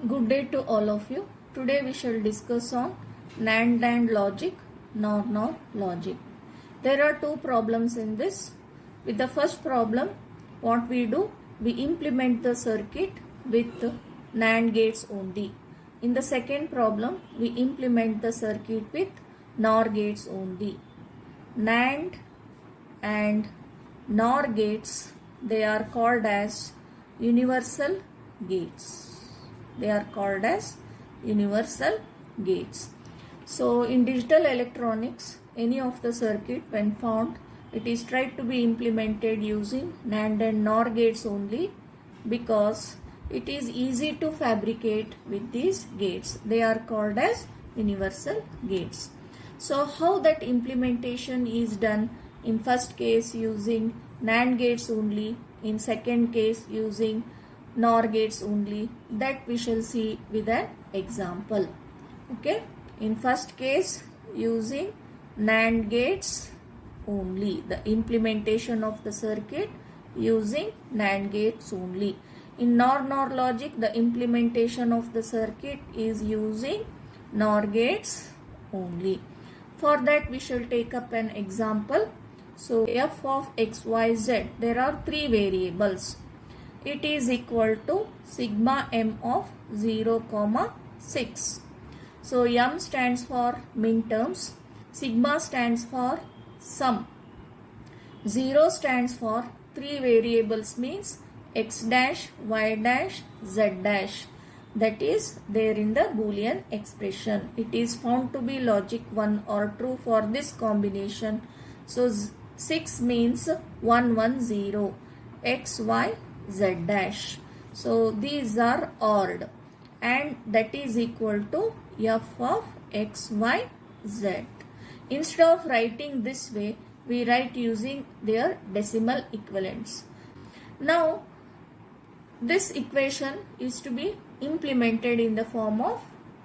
Good day to all of you. Today we shall discuss on NAND and logic, NOR logic. There are two problems in this. With the first problem, what we do? We implement the circuit with NAND gates only. In the second problem, we implement the circuit with NOR gates only. NAND and NOR gates, they are called as universal gates. They are called as universal gates. So in digital electronics, any of the circuit when found, it is tried to be implemented using NAND and NOR gates only because it is easy to fabricate with these gates. They are called as universal gates. So how that implementation is done? In first case using NAND gates only, in second case using NOR gates only, that we shall see with an example. Okay, in first case using NAND gates only, the implementation of the circuit using NAND gates only. In NOR logic, the implementation of the circuit is using NOR gates only. For that we shall take up an example. So f of x, y, z, there are three variables. It is equal to sigma m of 0, 6. So m stands for minterms, sigma stands for sum, 0 stands for three variables means x dash, y dash, z dash. That is there in the Boolean expression. It is found to be logic 1 or true for this combination. So 6 means 1, 1, 0, x, y, z dash. So these are ORed and that is equal to f of x, y, z. Instead of writing this way, we write using their decimal equivalents. Now this equation is to be implemented in the form of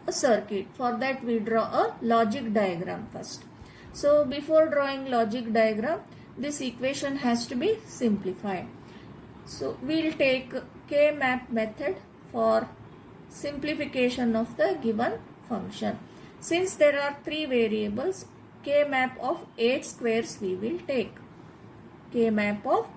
a circuit. For that we draw a logic diagram first. So before drawing logic diagram, this equation has to be simplified. So we'll take K-map method for simplification of the given function. Since there are three variables, K-map of 8 squares we will take. K-map of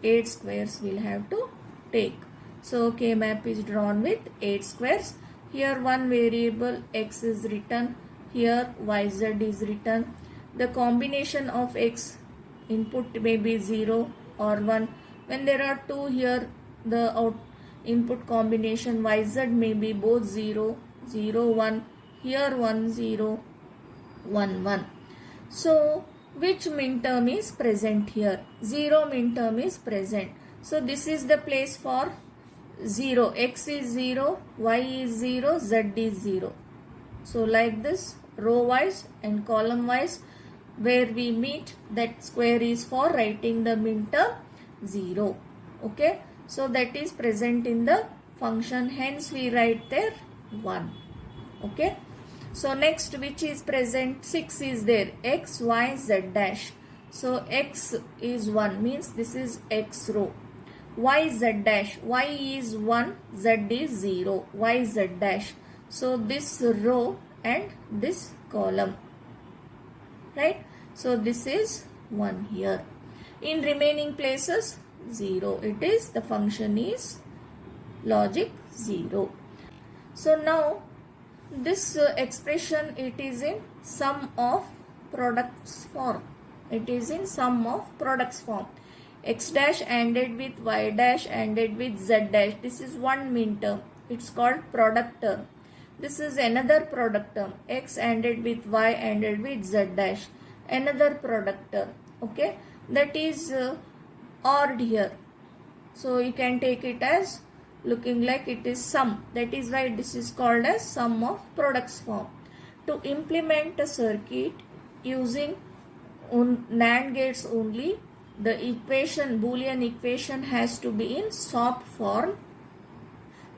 8 squares we'll have to take. So K-map is drawn with 8 squares. Here one variable x is written, here yz is written. The combination of x input may be 0 or 1. When there are two here, the input combination yz may be both 0, 0, 1, here 1, 0, 1, 1. So which minterm is present here? 0 minterm is present. So this is the place for 0. X is 0, y is 0, z is 0. So like this, row wise and column wise, where we meet, that square is for writing the minterm 0. Okay, so that is present in the function, hence we write there 1. Okay, so next which is present? 6 is there, x, y, z dash. So x is 1 means this is x row. Y, z dash, y is 1, z is 0, y, z dash. So this row and this column, right? So this is 1 here. In remaining places 0. It is, the function is logic 0. So now this expression, it is in sum of products form. It is in sum of products form. X dash ANDed with y dash ANDed with z dash. This is one minterm. It's called product term. This is another product term. X ANDed with y ANDed with z dash. Another product term. Okay, that is ORed here. So you can take it as looking like it is sum. That is why this is called as sum of products form. To implement a circuit using NAND gates only, the equation, Boolean equation has to be in SOP form.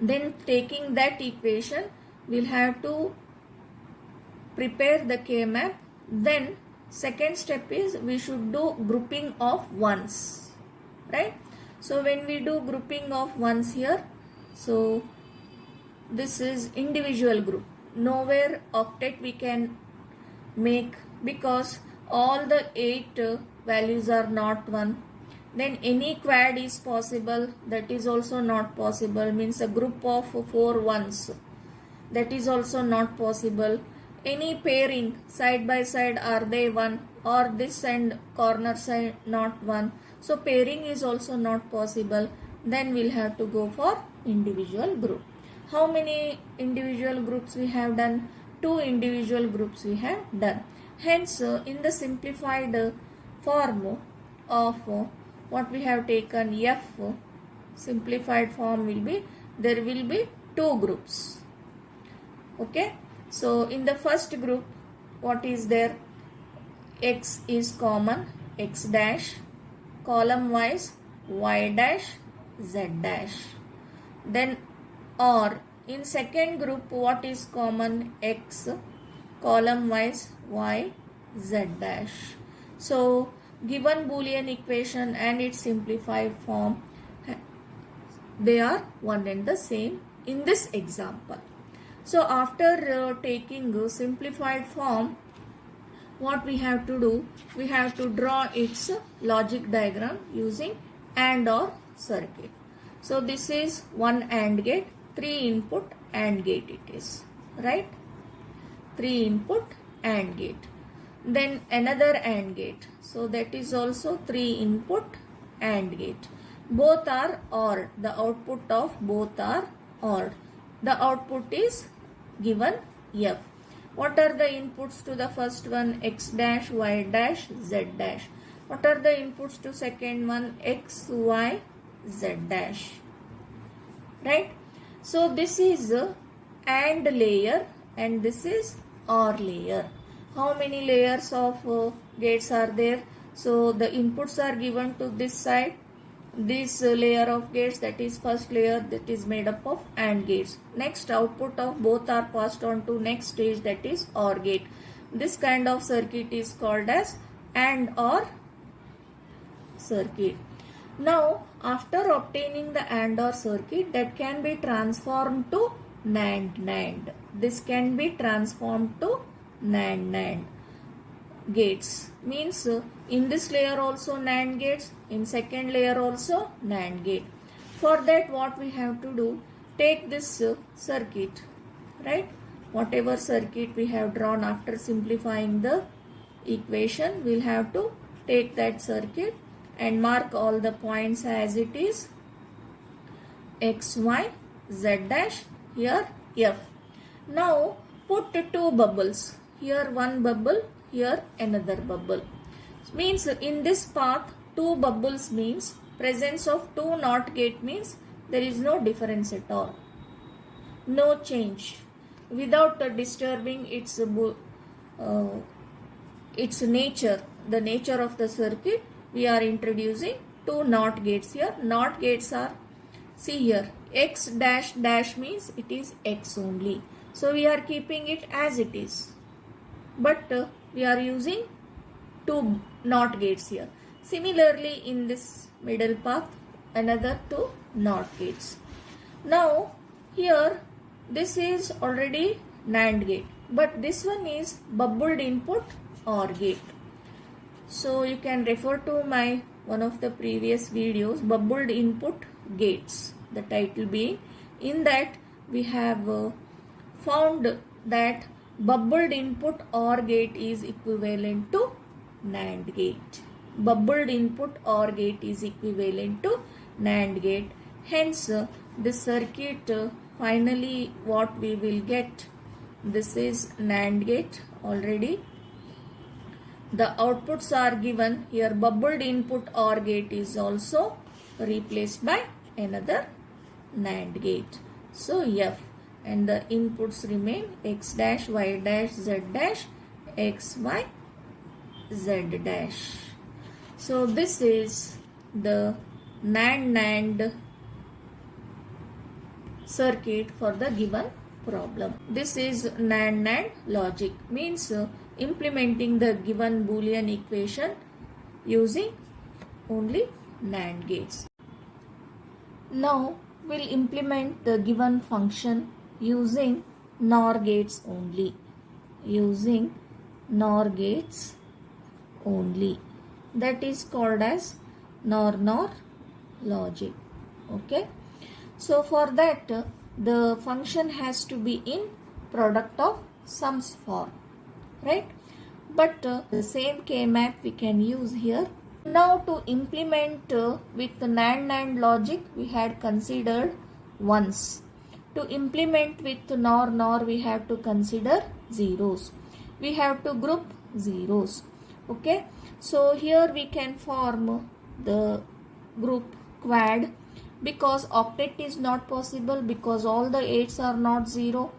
Then taking that equation, we'll have to prepare the K-map. Then second step is we should do grouping of ones, right? So when we do grouping of ones here, so this is individual group. Nowhere octet we can make because all the 8 values are not 1. Then any quad is possible, that is also not possible, means a group of 4 ones, that is also not possible. Any pairing side by side, are they 1, or this and corner side not 1, so pairing is also not possible. Then we'll have to go for individual group. How many individual groups we have done? 2 individual groups we have done. Hence in the simplified form of what we have taken, F, simplified form will be, there will be 2 groups. Okay, so in the first group, what is there? X is common, X dash, column wise Y dash, Z dash. Then or in second group, what is common? X, column wise Y, Z dash. So given Boolean equation and its simplified form, they are one and the same in this example. So after taking simplified form, what we have to do? We have to draw its logic diagram using AND OR circuit. So this is one AND gate, 3 input AND gate it is, right? 3 input AND gate. Then another AND gate. So that is also 3 input AND gate. Both are OR. The output of both are OR. The output is given F. What are the inputs to the first one? X dash, Y dash, Z dash. What are the inputs to second one? X, Y, Z dash. Right? So this is AND layer and this is OR layer. How many layers of gates are there? So the inputs are given to this side. This layer of gates, that is first layer, that is made up of AND gates. Next, output of both are passed on to next stage, that is OR gate. This kind of circuit is called as AND OR circuit. Now after obtaining the AND OR circuit, that can be transformed to NAND. This can be transformed to NAND gates. Means in this layer also NAND gates, in second layer also NAND gate. For that what we have to do? Take this circuit, right? Whatever circuit we have drawn after simplifying the equation, we'll have to take that circuit and mark all the points as it is. X, Y, Z dash, here F. Now put 2 bubbles. Here one bubble, here another bubble. Means in this path 2 bubbles means presence of 2 NOT gate means there is no difference at all. No change. Without disturbing its nature, the nature of the circuit, we are introducing 2 NOT gates here. NOT gates are, see here, X dash dash means it is X only. So we are keeping it as it is. But we are using 2 NOT gates here. Similarly in this middle path, another 2 NOT gates. Now here this is already NAND gate, but this one is bubbled input OR gate. So you can refer to my one of the previous videos, bubbled input gates, the title being. In that we have found that bubbled input OR gate is equivalent to NAND gate. Bubbled input OR gate is equivalent to NAND gate. Hence this circuit finally what we will get, this is NAND gate already. The outputs are given here. Bubbled input OR gate is also replaced by another NAND gate. So F, and the inputs remain X dash, Y dash, Z dash, X, Y, Z dash. So this is the NAND circuit for the given problem. This is NAND logic, means implementing the given Boolean equation using only NAND gates. Now we'll implement the given function using NOR gates only. Using NOR gates only. That is called as NOR logic. Okay. So for that the function has to be in product of sums form, right? But the same K-map we can use here. Now to implement with the NAND logic we had considered ones. To implement with NOR we have to consider zeros. We have to group zeros. Okay. So here we can form the group quad, because octet is not possible because all the 8s are not 0.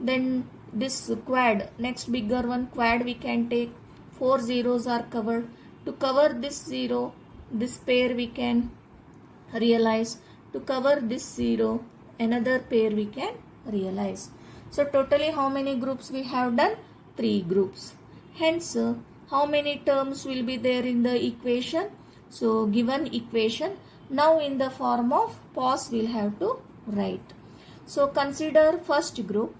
Then this quad, next bigger one, quad we can take 4 zeros are covered. To cover this 0, this pair we can realize. To cover this 0, another pair we can realize. So totally how many groups we have done? 3 groups. Hence how many terms will be there in the equation? So given equation, now in the form of POS we'll have to write. So consider first group.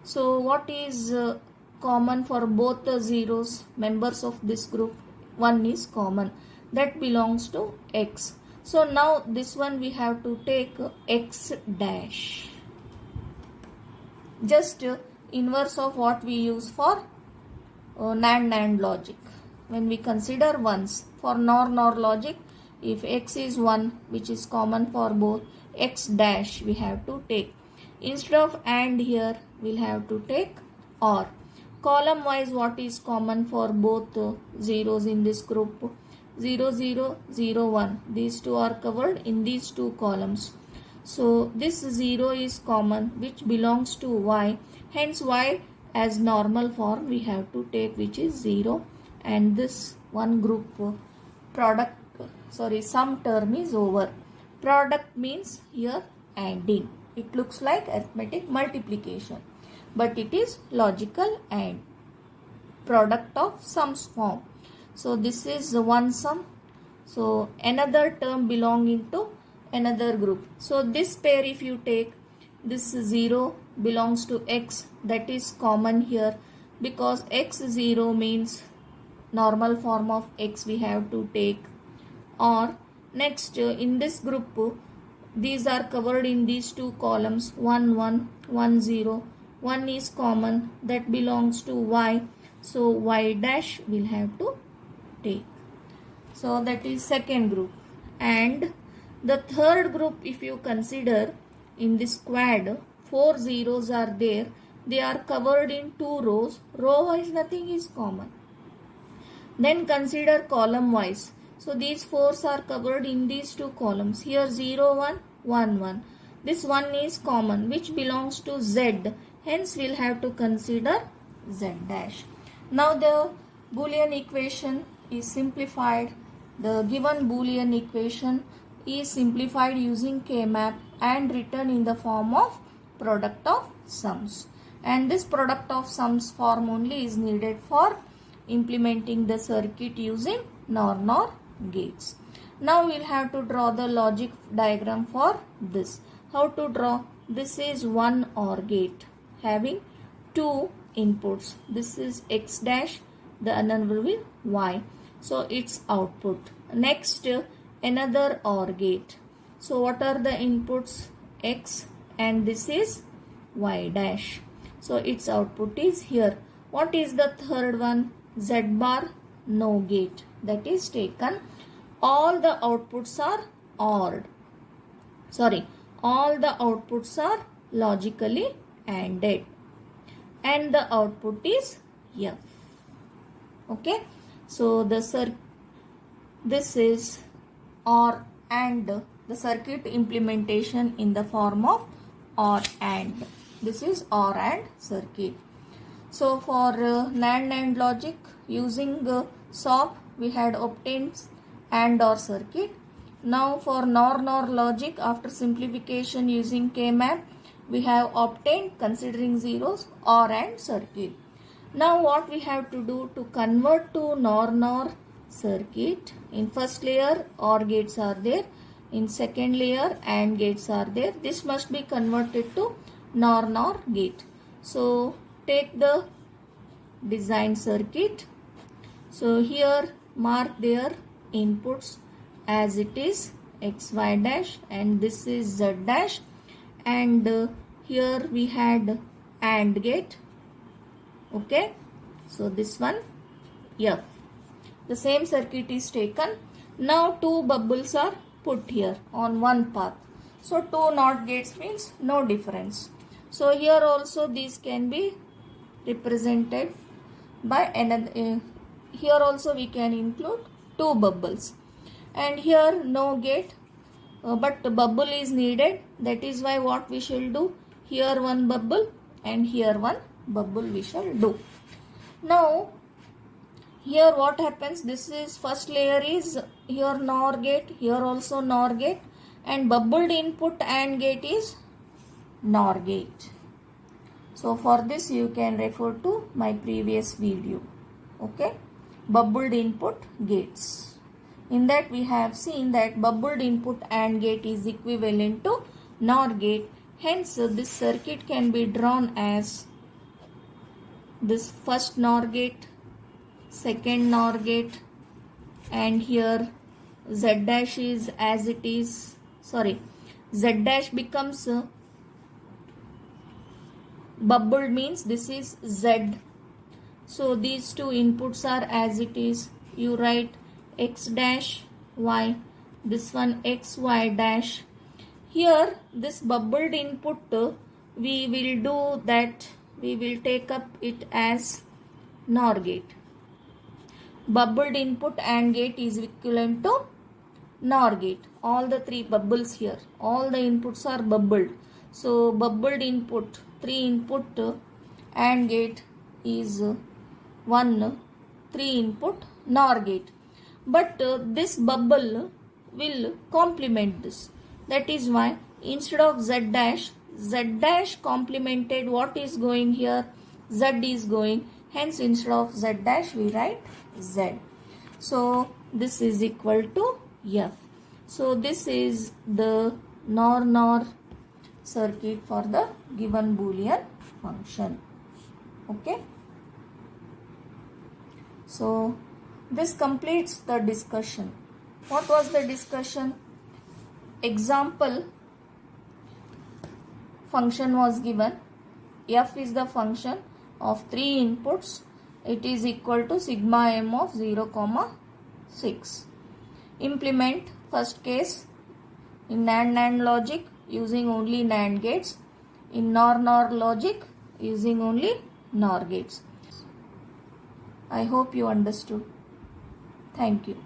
So what is common for both the zeros, members of this group? One is common, that belongs to X. So now this one we have to take X dash. Just inverse of what we use for NAND logic. When we consider ones, for NOR logic, if X is 1, which is common for both, X dash we have to take. Instead of AND here, we'll have to take OR. Column wise, what is common for both zeros in this group? 0, 0, 0, 1. These two are covered in these two columns. So this 0 is common, which belongs to Y. Hence Y as normal form we have to take, which is 0. And this one group sum term is over. Product means here ANDing. It looks like arithmetic multiplication, but it is logical AND. Product of sums form. So this is one sum. So another term belonging to another group. So this pair if you take, this 0 belongs to X, that is common here, because X0 means normal form of X we have to take. Or next in this group, these are covered in these two columns, 1, 1, 1, 0. 1 is common, that belongs to Y. So Y dash will have to take. So that is second group. And the third group, if you consider in this quad, 4 zeros are there. They are covered in 2 rows. Row wise nothing is common. Then consider column wise. So these 4s are covered in these two columns. Here 0, 1, 1, 1. This 1 is common, which belongs to Z. Hence we'll have to consider Z dash. Now the Boolean equation is simplified. The given Boolean equation is simplified using K-map and written in the form of product of sums. And this product of sums form only is needed for implementing the circuit using NOR gates. Now we'll have to draw the logic diagram for this. How to draw? This is one OR gate having 2 inputs. This is X dash, the another will be Y. So its output. Next another OR gate. So what are the inputs? X, and this is Y dash. So its output is here. What is the third one? Z bar, no gate. That is taken. All the outputs are ORed. All the outputs are logically ANDed. And the output is F. Okay. So this is OR AND, the circuit implementation in the form of OR AND. This is OR AND circuit. So for NAND logic using SOP we had obtained AND OR circuit. Now for NOR logic, after simplification using K-map, we have obtained, considering zeros, OR AND circuit. Now what we have to do to convert to NOR circuit? In first layer OR gates are there, in second layer AND gates are there. This must be converted to NOR gate. So take the design circuit. So here mark their inputs as it is x, y dash, and this is z dash, and here we had AND gate. Okay, so this one F. The same circuit is taken. Now two bubbles are put here on one path. So two NOT gates means no difference. So here also these can be represented by another. Here also we can include two bubbles, and here no gate, but bubble is needed. That is why what we shall do, here one bubble and here one bubble we shall do. Now here what happens, this is first layer is here NOR gate, here also NOR gate, and bubbled input AND gate is NOR gate. So for this you can refer to my previous video. Okay, bubbled input gates. In that we have seen that bubbled input AND gate is equivalent to NOR gate. Hence this circuit can be drawn as this first NOR gate, second NOR gate, and here Z dash is as it is, sorry, Z dash becomes bubbled means this is Z. So these two inputs are as it is. You write x dash y, this one x y dash. Here this bubbled input we will do that, we will take up it as NOR gate. Bubbled input AND gate is equivalent to NOR gate. All the three bubbles here, all the inputs are bubbled. So bubbled input, 3 input AND gate is 1 3 input NOR gate. But this bubble will complement this. That is why instead of Z dash complemented what is going here, Z is going. Hence instead of Z dash we write Z. So this is equal to F. So this is the NOR circuit for the given Boolean function. Okay. So this completes the discussion. What was the discussion? Example function was given. F is the function of 3 inputs. It is equal to sigma m of 0, 6. Implement first case in NAND logic using only NAND gates. In NOR logic using only NOR gates. I hope you understood. Thank you.